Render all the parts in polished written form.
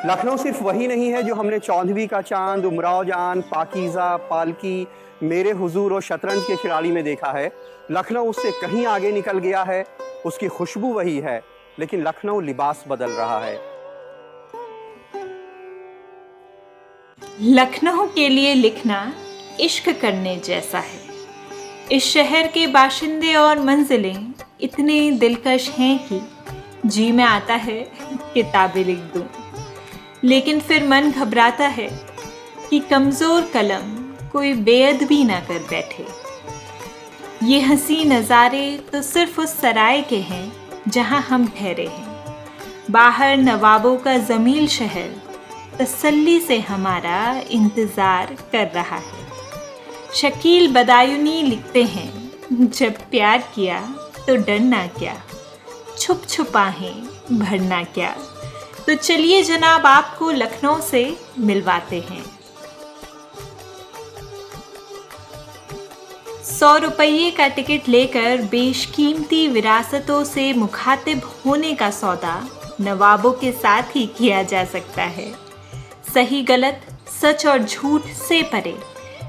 लखनऊ सिर्फ वही नहीं है जो हमने चौंधवी का चांद, उमराव जान, पाकीज़ा, पालकी, मेरे हुजूर और शतरंज के खिलाड़ी में देखा है। लखनऊ उससे कहीं आगे निकल गया है। उसकी खुशबू वही है, लेकिन लखनऊ लिबास बदल रहा है। लखनऊ के लिए लिखना इश्क करने जैसा है। इस शहर के बाशिंदे और मंजिलें इतने दिलकश हैं कि जी में आता है किताबें लिख दूं, लेकिन फिर मन घबराता है कि कमज़ोर कलम कोई बेअदबी ना कर बैठे। ये हंसी नज़ारे तो सिर्फ उस सराय के हैं जहां हम ठहरे हैं। बाहर नवाबों का जमील शहर तसल्ली से हमारा इंतज़ार कर रहा है। शकील बदायूनी लिखते हैं, जब प्यार किया तो डरना क्या, छुप छुपाहें भरना क्या। तो चलिए जनाब, आपको लखनऊ से मिलवाते हैं। 100 रुपये का टिकट लेकर बेशकीमती विरासतों से मुखातिब होने का सौदा नवाबों के साथ ही किया जा सकता है। सही गलत, सच और झूठ से परे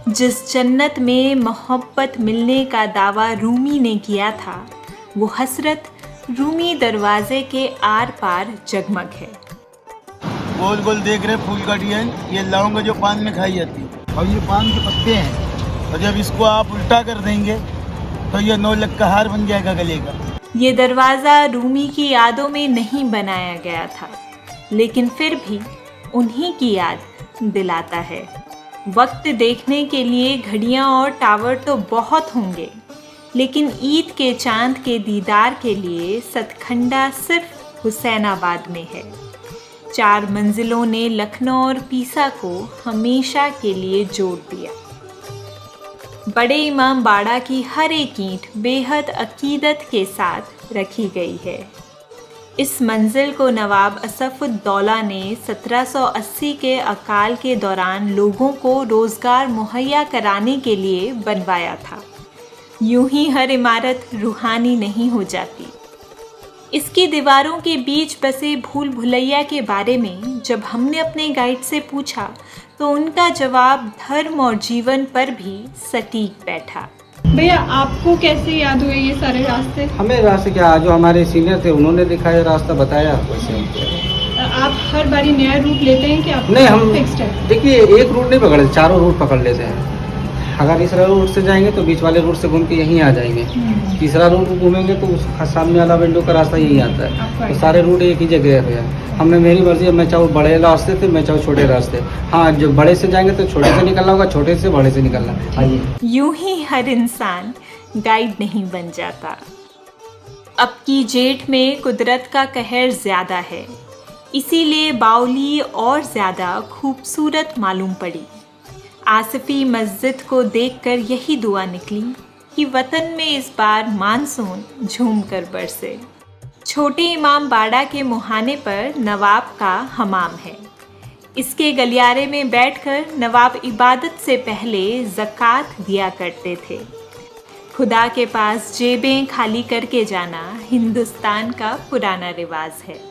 जिस जन्नत में मोहब्बत मिलने का दावा रूमी ने किया था, वो हसरत रूमी दरवाजे के आर पार जगमग है। गोल गोल देख रहे फूल का डिजाइन, ये लौंग जो पान में खाई जाती है, और ये पान के पत्ते हैं, और जब इसको आप उल्टा कर देंगे तो ये 9 लाख का हार बन जाएगा गले का। ये दरवाज़ा रूमी की यादों में नहीं बनाया गया था, लेकिन फिर भी उन्हीं की याद दिलाता है। वक्त देखने के लिए घड़ियां और टावर तो बहुत होंगे, लेकिन ईद के चांद के दीदार के लिए सतखंडा सिर्फ हुसैनाबाद में है। 4 मंजिलों ने लखनऊ और पीसा को हमेशा के लिए जोड़ दिया। बड़े इमाम बाड़ा की हर एक ईंट बेहद अकीदत के साथ रखी गई है। इस मंजिल को नवाब असफुद्दौला ने 1780 के अकाल के दौरान लोगों को रोज़गार मुहैया कराने के लिए बनवाया था। यूं ही हर इमारत रूहानी नहीं हो जाती। इसकी दीवारों के बीच बसे भूल भुलैया के बारे में जब हमने अपने गाइड से पूछा, तो उनका जवाब धर्म और जीवन पर भी सटीक बैठा। भैया, आपको कैसे याद हुए ये सारे रास्ते? हमें रास्ते क्या, जो हमारे सीनियर थे उन्होंने दिखाया रास्ता, बताया वैसे हम किया। आप हर बारी नया रूट लेते हैं कि आप नहीं, हम फिक्स्ड है? देखिए एक रूट नहीं पकड़ते, चारों रूट पकड़ लेते हैं। अगर इस रूट से जाएंगे तो बीच वाले रूट से घूम के यहीं आ जाएंगे। तीसरा रूट घूमेंगे तो उस सामने वाला विंडो का रास्ता यही आता है। तो सारे रूट एक ही जगह है। हमने, मेरी मर्जी है, मैं चाहूँ बड़े रास्ते थे, मैं चाहूँ छोटे रास्ते। हाँ, जो बड़े से जाएंगे तो छोटे से निकलना होगा, छोटे से बड़े से निकलना। आइए। यूं ही हर इंसान गाइड नहीं बन जाता। अब की जेठ में कुदरत का कहर ज्यादा है, इसीलिए बाउली और ज्यादा खूबसूरत मालूम पड़ी। आसिफी मस्जिद को देखकर यही दुआ निकली कि वतन में इस बार मानसून झूम कर बरसे। छोटे इमाम बाड़ा के मुहाने पर नवाब का हमाम है। इसके गलियारे में बैठकर नवाब इबादत से पहले ज़कात दिया करते थे। खुदा के पास जेबें खाली करके जाना हिंदुस्तान का पुराना रिवाज है।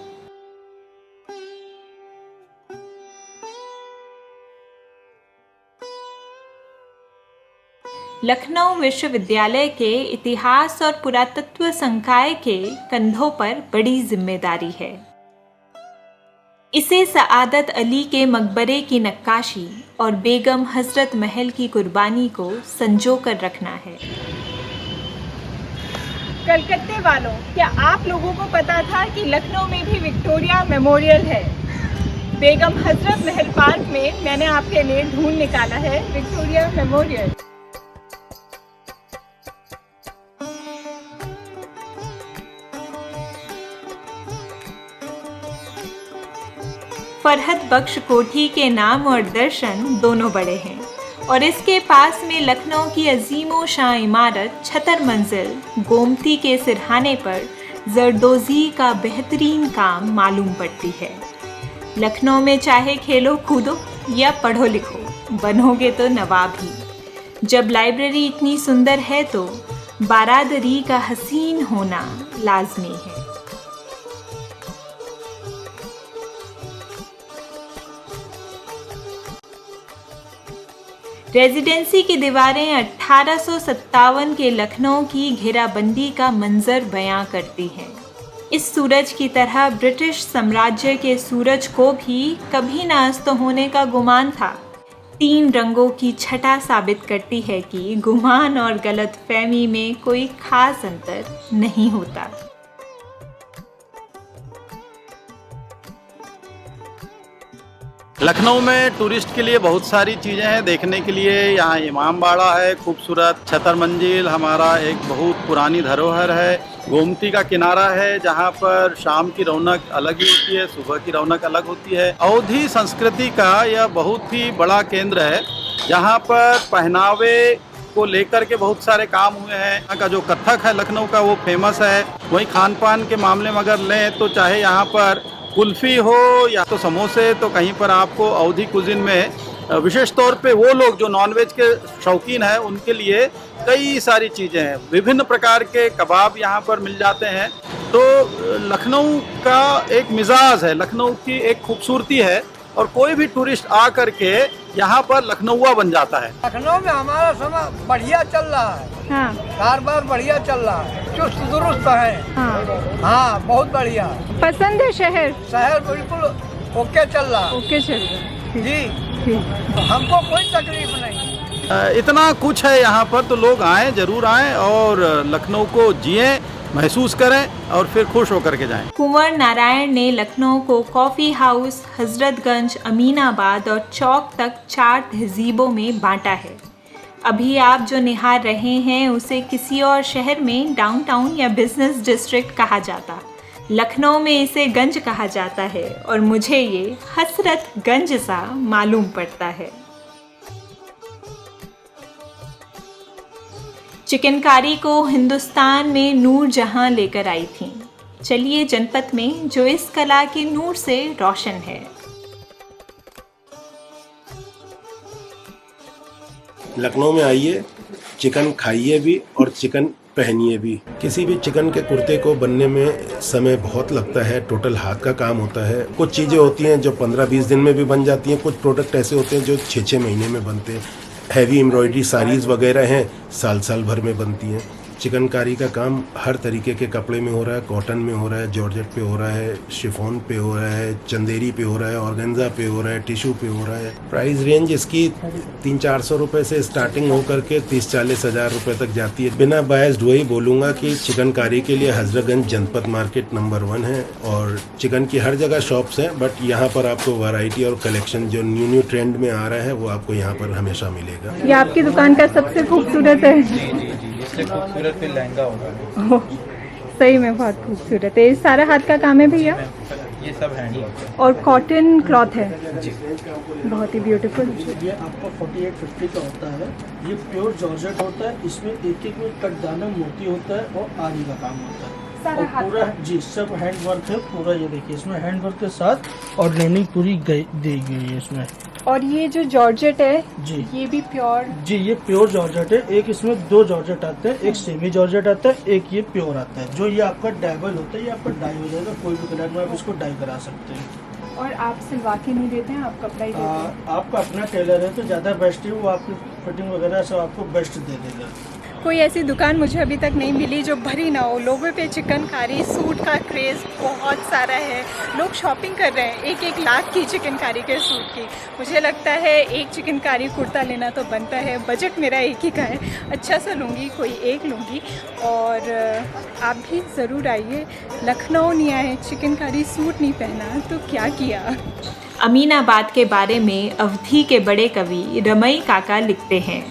लखनऊ विश्वविद्यालय के इतिहास और पुरातत्व संकाय के कंधों पर बड़ी जिम्मेदारी है। इसे सआदत अली के मकबरे की नक्काशी और बेगम हजरत महल की कुर्बानी को संजो कर रखना है। कलकत्ते वालों, क्या आप लोगों को पता था कि लखनऊ में भी विक्टोरिया मेमोरियल है? बेगम हजरत महल पार्क में मैंने आपके लिए ढूंढ निकाला है विक्टोरिया मेमोरियल। फरहत बख्श कोठी के नाम और दर्शन दोनों बड़े हैं, और इसके पास में लखनऊ की अजीमो शाह इमारत 76 मंजिल गोमती के सिरहाने पर जरदोजी का बेहतरीन काम मालूम पड़ती है। लखनऊ में चाहे खेलो कूदो या पढ़ो लिखो, बनोगे तो नवाब ही। जब लाइब्रेरी इतनी सुंदर है तो बारादरी का हसीन होना लाजमी है। रेजिडेंसी की दीवारें 1857 के लखनऊ की घेराबंदी का मंजर बयां करती हैं। इस सूरज की तरह ब्रिटिश साम्राज्य के सूरज को भी कभी न अस्त होने का गुमान था। 3 रंगों की छटा साबित करती है कि गुमान और गलतफहमी में कोई खास अंतर नहीं होता। लखनऊ में टूरिस्ट के लिए बहुत सारी चीज़ें हैं देखने के लिए। यहाँ इमाम बाड़ा है खूबसूरत, छतर मंजिल हमारा एक बहुत पुरानी धरोहर है, गोमती का किनारा है जहाँ पर शाम की रौनक अलग ही होती है, सुबह की रौनक अलग होती है। अवधी संस्कृति का यह बहुत ही बड़ा केंद्र है जहाँ पर पहनावे को लेकर के बहुत सारे काम हुए हैं। यहाँ का जो कथक है लखनऊ का वो फेमस है। वहीं खान पान के मामले में अगर लें तो चाहे यहाँ पर कुल्फ़ी हो या तो समोसे, तो कहीं पर आपको अवधी कुजिन में विशेष तौर पे वो लोग जो नॉनवेज के शौकीन हैं उनके लिए कई सारी चीज़ें हैं। विभिन्न प्रकार के कबाब यहाँ पर मिल जाते हैं। तो लखनऊ का एक मिजाज है, लखनऊ की एक खूबसूरती है और कोई भी टूरिस्ट आ करके यहाँ पर लखनऊआ बन जाता है। लखनऊ में हमारा समय बढ़िया चल रहा है। हाँ कारोबार बढ़िया चल रहा है, चुस्त दुरुस्त है। हाँ बहुत बढ़िया। पसंद है शहर? शहर बिल्कुल ओके चल रहा है। ओके चल रहा है जी, हमको कोई तकलीफ नहीं। इतना कुछ है यहाँ पर, तो लोग आएँ, जरूर आएँ और लखनऊ को जिएं, महसूस करें और फिर खुश होकर के जाएं। कुंवर नारायण ने लखनऊ को कॉफ़ी हाउस, हजरतगंज, अमीनाबाद और चौक तक 4 तहजीबों में बांटा है। अभी आप जो निहार रहे हैं उसे किसी और शहर में डाउनटाउन या बिजनेस डिस्ट्रिक्ट कहा जाता। लखनऊ में इसे गंज कहा जाता है और मुझे ये हसरतगंज सा मालूम पड़ता है। चिकनकारी को हिंदुस्तान में नूरजहां लेकर आई थी। चलिए जनपद में जो इस कला के नूर से रोशन है। लखनऊ में आइए, चिकन खाइए भी और चिकन पहनिए भी। किसी भी चिकन के कुर्ते को बनने में समय बहुत लगता है, टोटल हाथ का काम होता है। कुछ चीज़ें होती हैं जो 15-20 दिन में भी बन जाती हैं, कुछ प्रोडक्ट ऐसे होते हैं जो 6-6 महीने में बनते हैं। हैवी एम्ब्रॉयडरी साड़ीज़ वगैरह हैं, साल भर में बनती हैं। चिकनकारी का काम हर तरीके के कपड़े में हो रहा है, कॉटन में हो रहा है, जॉर्जेट पे हो रहा है, शिफॉन पे हो रहा है, चंदेरी पे हो रहा है, ऑर्गेन्जा पे हो रहा है, टिश्यू पे हो रहा है। प्राइस रेंज इसकी 300-400 रुपये से स्टार्टिंग होकर के 30-40 हज़ार रुपये तक जाती है। बिना बायस्ड वही बोलूँगा कि चिकनकारी के लिए हजरतगंज जनपद मार्केट नंबर 1 है और चिकन की हर जगह शॉप्स हैं, बट यहाँ पर आपको वैरायटी और कलेक्शन जो न्यू ट्रेंड में आ रहा है वो आपको यहाँ पर हमेशा मिलेगा। ये आपकी दुकान का सबसे खूबसूरत है। खूबसूरत फिर लहंगा होगा। सही में बहुत खूबसूरत है। ये सारा हाथ का काम है भैया? ये सब हैंड और कॉटन क्लॉथ है जी, बहुत ही ब्यूटीफुल। ये आपका 4850 का होता है। ये प्योर जॉर्जेट होता है। इसमें एक में कटदाना मोती होता है और आरी का काम होता है। और पूरा जी सब हैंड वर्क है पूरा। ये देखिए इसमें हैंड वर्क के साथ और लाइनिंग पूरी दी गई है इसमें। और ये जो जॉर्जेट है जी, ये भी प्योर? जी ये प्योर जॉर्जेट है। एक इसमें 2 जॉर्जेट आते हैं, एक सेमी जॉर्जेट आता है, एक ये प्योर आता है। जो ये आपका डाइबल होता है ये आपका डाई हो जाएगा, कोई भी कलर में आप इसको डाई करा सकते हैं। और आप सिलवा के नहीं देते हैं, आप कपड़ा ही देते हैं? आपका अपना टेलर है तो ज़्यादा बेस्ट है, वो आपकी फिटिंग वगैरह सब आपको बेस्ट दे देगा। कोई ऐसी दुकान मुझे अभी तक नहीं मिली जो भरी ना हो। लोगों पे चिकनकारी सूट का क्रेज़ बहुत सारा है। लोग शॉपिंग कर रहे हैं 1-1 लाख की चिकनकारी के सूट की। मुझे लगता है एक चिकनकारी कुर्ता लेना तो बनता है। बजट मेरा एक ही का है, अच्छा सा लूँगी, कोई एक लूँगी। और आप भी ज़रूर आइए। लखनऊ नहीं आए, चिकनकारी सूट नहीं पहना तो क्या किया। अमीनाबाद के बारे में अवधी के बड़े कवि रमई काका लिखते हैं,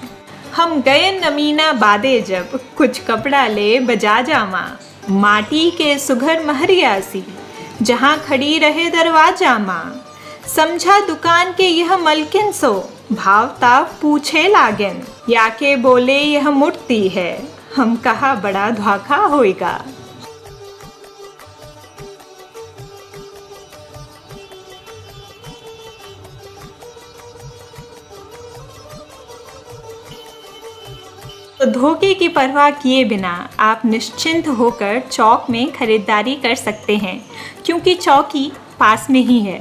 हम गए अमीनाबादे जब, कुछ कपड़ा ले बजा जामा, माटी के सुघर महरिया सी, जहाँ खड़ी रहे दरवाजा माँ, समझा दुकान के यह मलकिन सो, भावता पूछे लागन, या के बोले यह मूर्ति है, हम कहा बड़ा धोखा होएगा। तो धोखे की परवाह किए बिना आप निश्चिंत होकर चौक में खरीदारी कर सकते हैं, क्योंकि चौकी पास में ही है।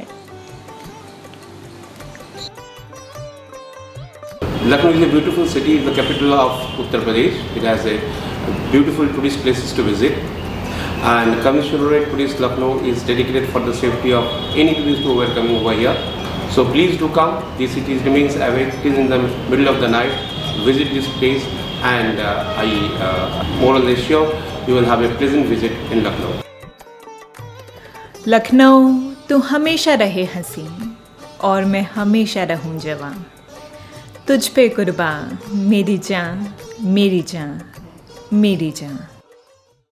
Lucknow is a beautiful city, the capital of Uttar Pradesh. It has a beautiful tourist places to visit. And Commissionerate Police Lucknow is dedicated for the safety of any tourists who are coming over here. So please do come. The city remains awake. It is in the middle of the night. Visit this place, and more or less sure you will have a pleasant visit in Lucknow. Lucknow तू हमेशा रहे हसीन और मैं हमेशा रहूं जवान, तुझ पे कुर्बान मेरी जान मेरी जान मेरी जान।